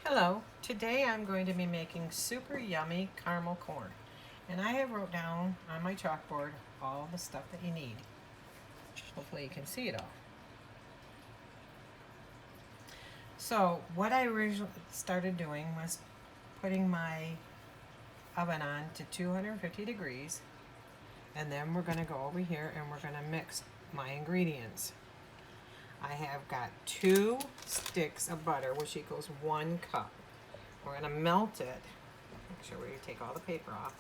Hello, today I'm going to be making super yummy caramel corn. And I have wrote down on my chalkboard all the stuff that you need. Hopefully you can see it all. So what I originally started doing was putting my oven on to 250 degrees. And then we're going to go over here and we're going to mix my ingredients. I have got 2 sticks of butter, which equals 1 cup. We're going to melt it. Make sure we take all the paper off.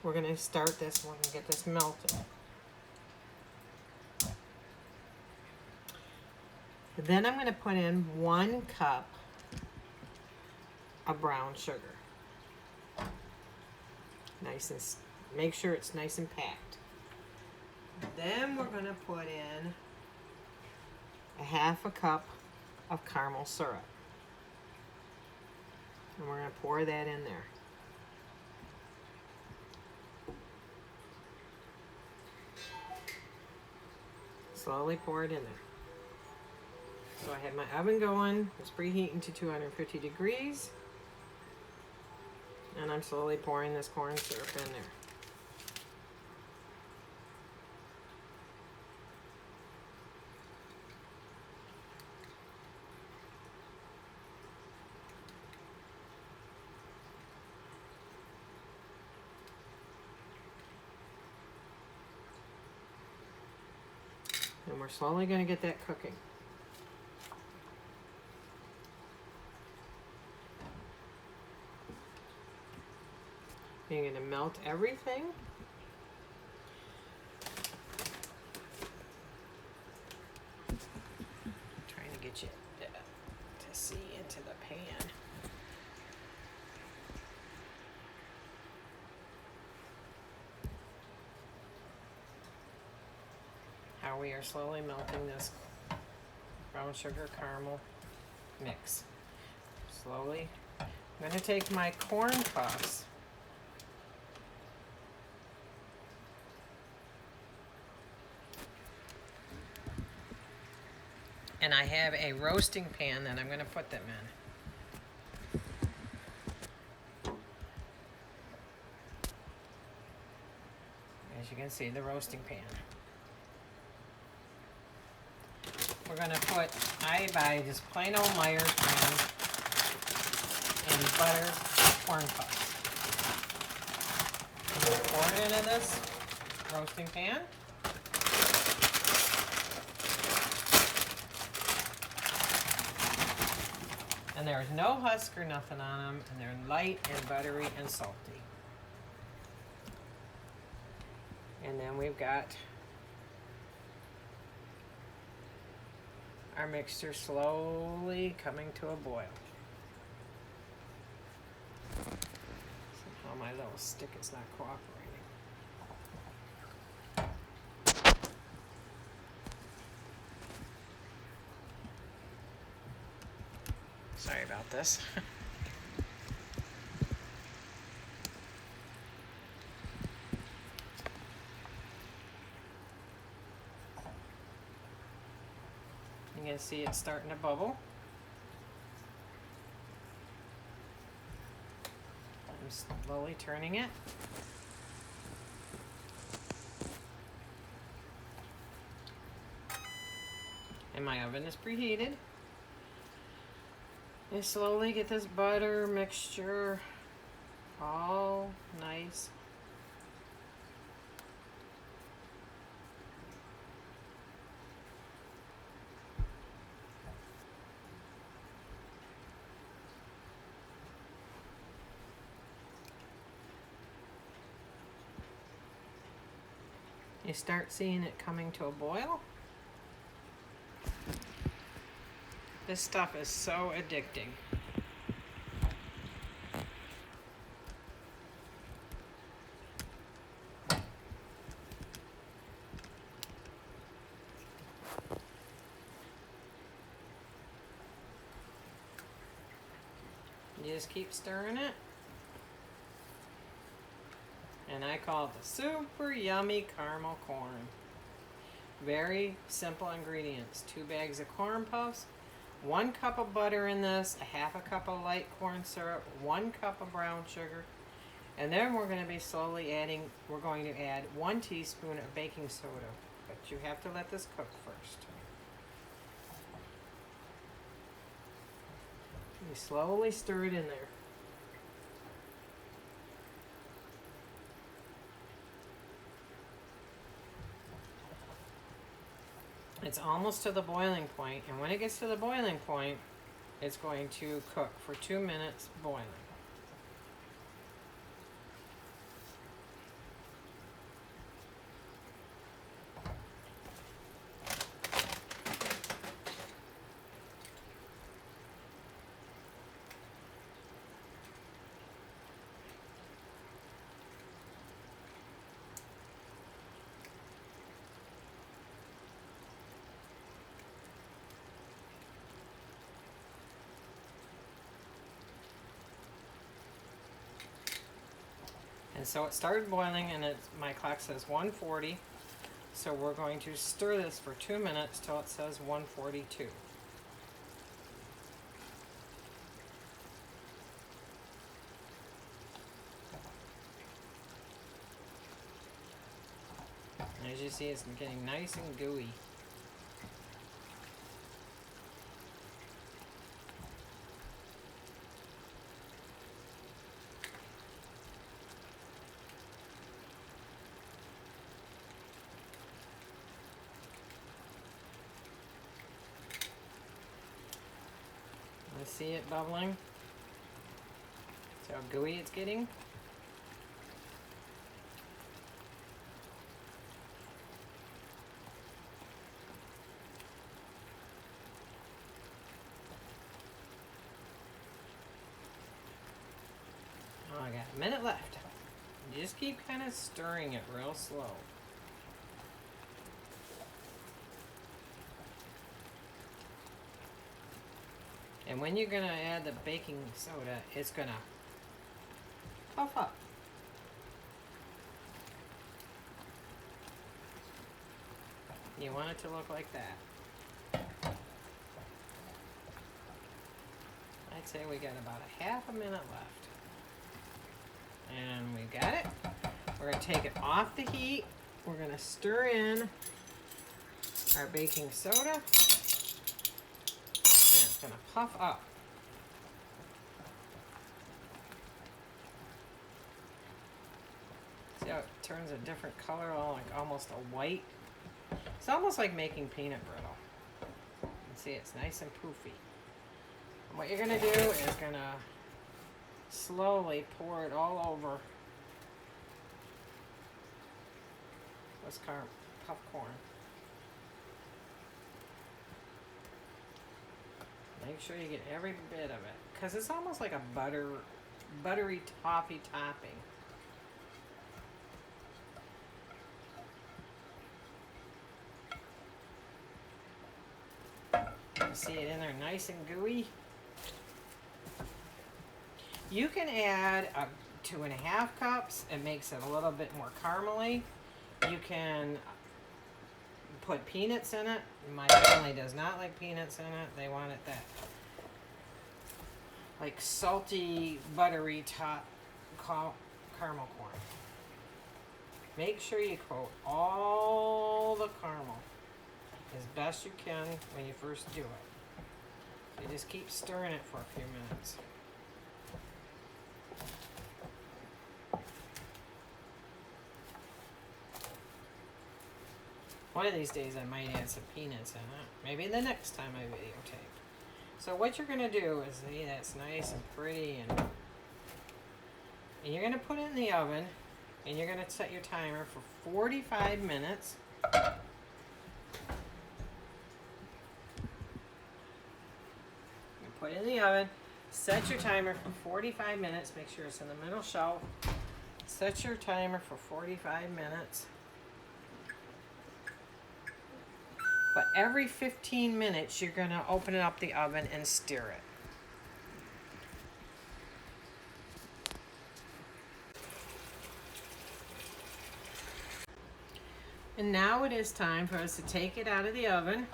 We're going to start this, we're going to get this melted. Then I'm going to put in 1 cup of brown sugar. Nice and, make sure it's nice and packed. Then we're going to put in a 1/2 cup of caramel syrup. And we're going to pour that in there. Slowly pour it in there. So I have my oven going, it's preheating to 250 degrees. And I'm slowly pouring this corn syrup in there. And we're slowly going to get that cooking. You're going to melt everything. Trying to get you to see into the pan. How we are slowly melting this brown sugar caramel mix. Slowly. I'm going to take my corn puffs and I have a roasting pan that I'm going to put them in. As you can see, the roasting pan. We're going to put, I buy just plain old Myers brand and butter corn puffs. I'm going to pour it into this roasting pan. And there's no husk or nothing on them, and they're light and buttery and salty. And then we've got our mixture slowly coming to a boil. Somehow my little stick is not cooperating. Sorry about this. You can see it's starting to bubble. I'm slowly turning it. And my oven is preheated. And slowly get this butter mixture all nice. You start seeing it coming to a boil. This stuff is so addicting. You just keep stirring it. And I call it the super yummy caramel corn. Very simple ingredients. 2 bags of corn puffs, 1 cup of butter in this, a half a cup of light corn syrup, 1 cup of brown sugar, and then we're going to be slowly adding, we're going to add 1 teaspoon of baking soda. But you have to let this cook first. You slowly stir it in there. It's almost to the boiling point, and when it gets to the boiling point, it's going to cook for 2 minutes boiling. And so it started boiling, and my clock says 140. So we're going to stir this for 2 minutes till it says 142. And as you see, it's getting nice and gooey. See it bubbling? See how gooey it's getting? Oh, I got a minute left. You just keep kind of stirring it real slow. And when you're gonna add the baking soda, it's gonna puff up. You want it to look like that. I'd say we got about a half a minute left. And we got it. We're gonna take it off the heat. We're gonna stir in our baking soda. It's going to puff up. See how it turns a different color, like almost a white? It's almost like making peanut brittle. You can see it's nice and poofy. And what you're going to do is going to slowly pour it all over this puff corn. Make sure you get every bit of it, because it's almost like a buttery toffee topping. You see it in there nice and gooey. You can add 2.5 cups. It makes it a little bit more caramely. You can put peanuts in it. My family does not like peanuts in it. They want it that like salty, buttery top caramel corn. Make sure you coat all the caramel as best you can when you first do it. You just keep stirring it for a few minutes. One of these days I might add some peanuts in it. Maybe the next time I videotape. So what you're going to do is, see, that's nice and pretty, and you're going to put it in the oven, and you're going to set your timer for 45 minutes. You put it in the oven, set your timer for 45 minutes, make sure it's in the middle shelf. Set your timer for 45 minutes. But every 15 minutes, you're going to open up the oven and stir it. And now it is time for us to take it out of the oven.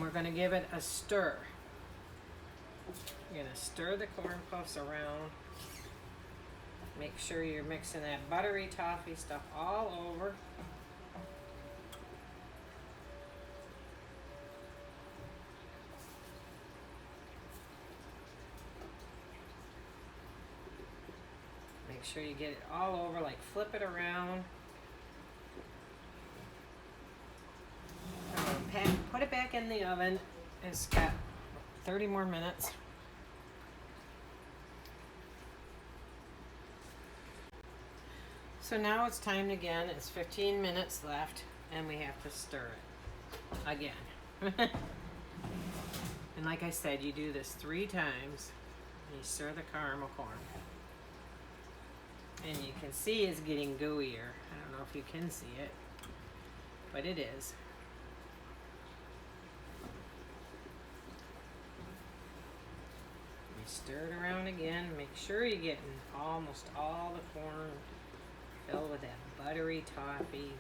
we're going to give it a stir. You're going to stir the corn puffs around. Make sure you're mixing that buttery toffee stuff all over. Make sure you get it all over, like flip it around. Put it back in the oven. It's got 30 more minutes. So now it's time again. It's 15 minutes left and we have to stir it again. And like I said, you do this 3 times. And you stir the caramel corn. And you can see it's getting gooier. I don't know if you can see it, but it is. You stir it around again. Make sure you're getting almost all the corn filled with that buttery toffee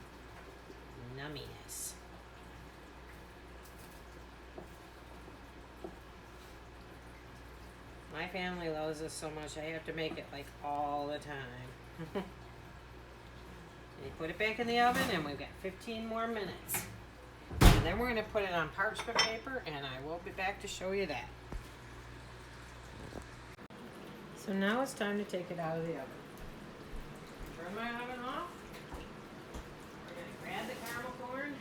numminess. My family loves this so much I have to make it like all the time. And you put it back in the oven and we've got 15 more minutes. And then we're going to put it on parchment paper and I will be back to show you that. So now it's time to take it out of the oven. Turn my oven off. We're going to grab the caramel corn.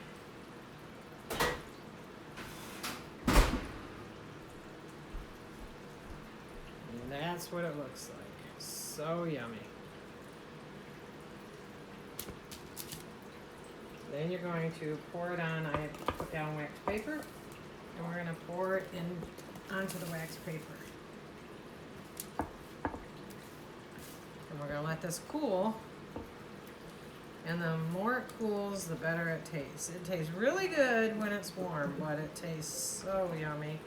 And that's what it looks like. So yummy. Then you're going to pour it on. I put down wax paper, and we're going to pour it in onto the wax paper. And we're going to let this cool. And the more it cools, the better it tastes. It tastes really good when it's warm, but it tastes so yummy.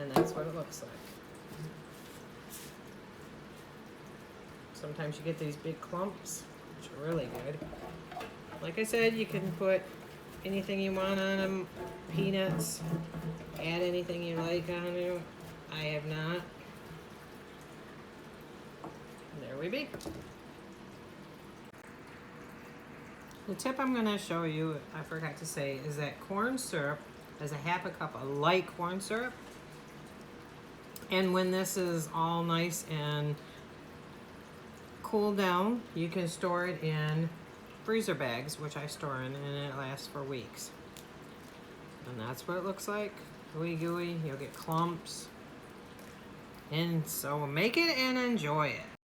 And that's what it looks like. Sometimes you get these big clumps, which are really good. Like I said, you can put anything you want on them. Peanuts, add anything you like on them. I have not. There we be. The tip I'm going to show you, I forgot to say, is that corn syrup is a half a cup of light corn syrup. And when this is all nice and cooled down, you can store it in freezer bags, which I store in, and it lasts for weeks. And that's what it looks like. Gooey, gooey. You'll get clumps. And so make it and enjoy it.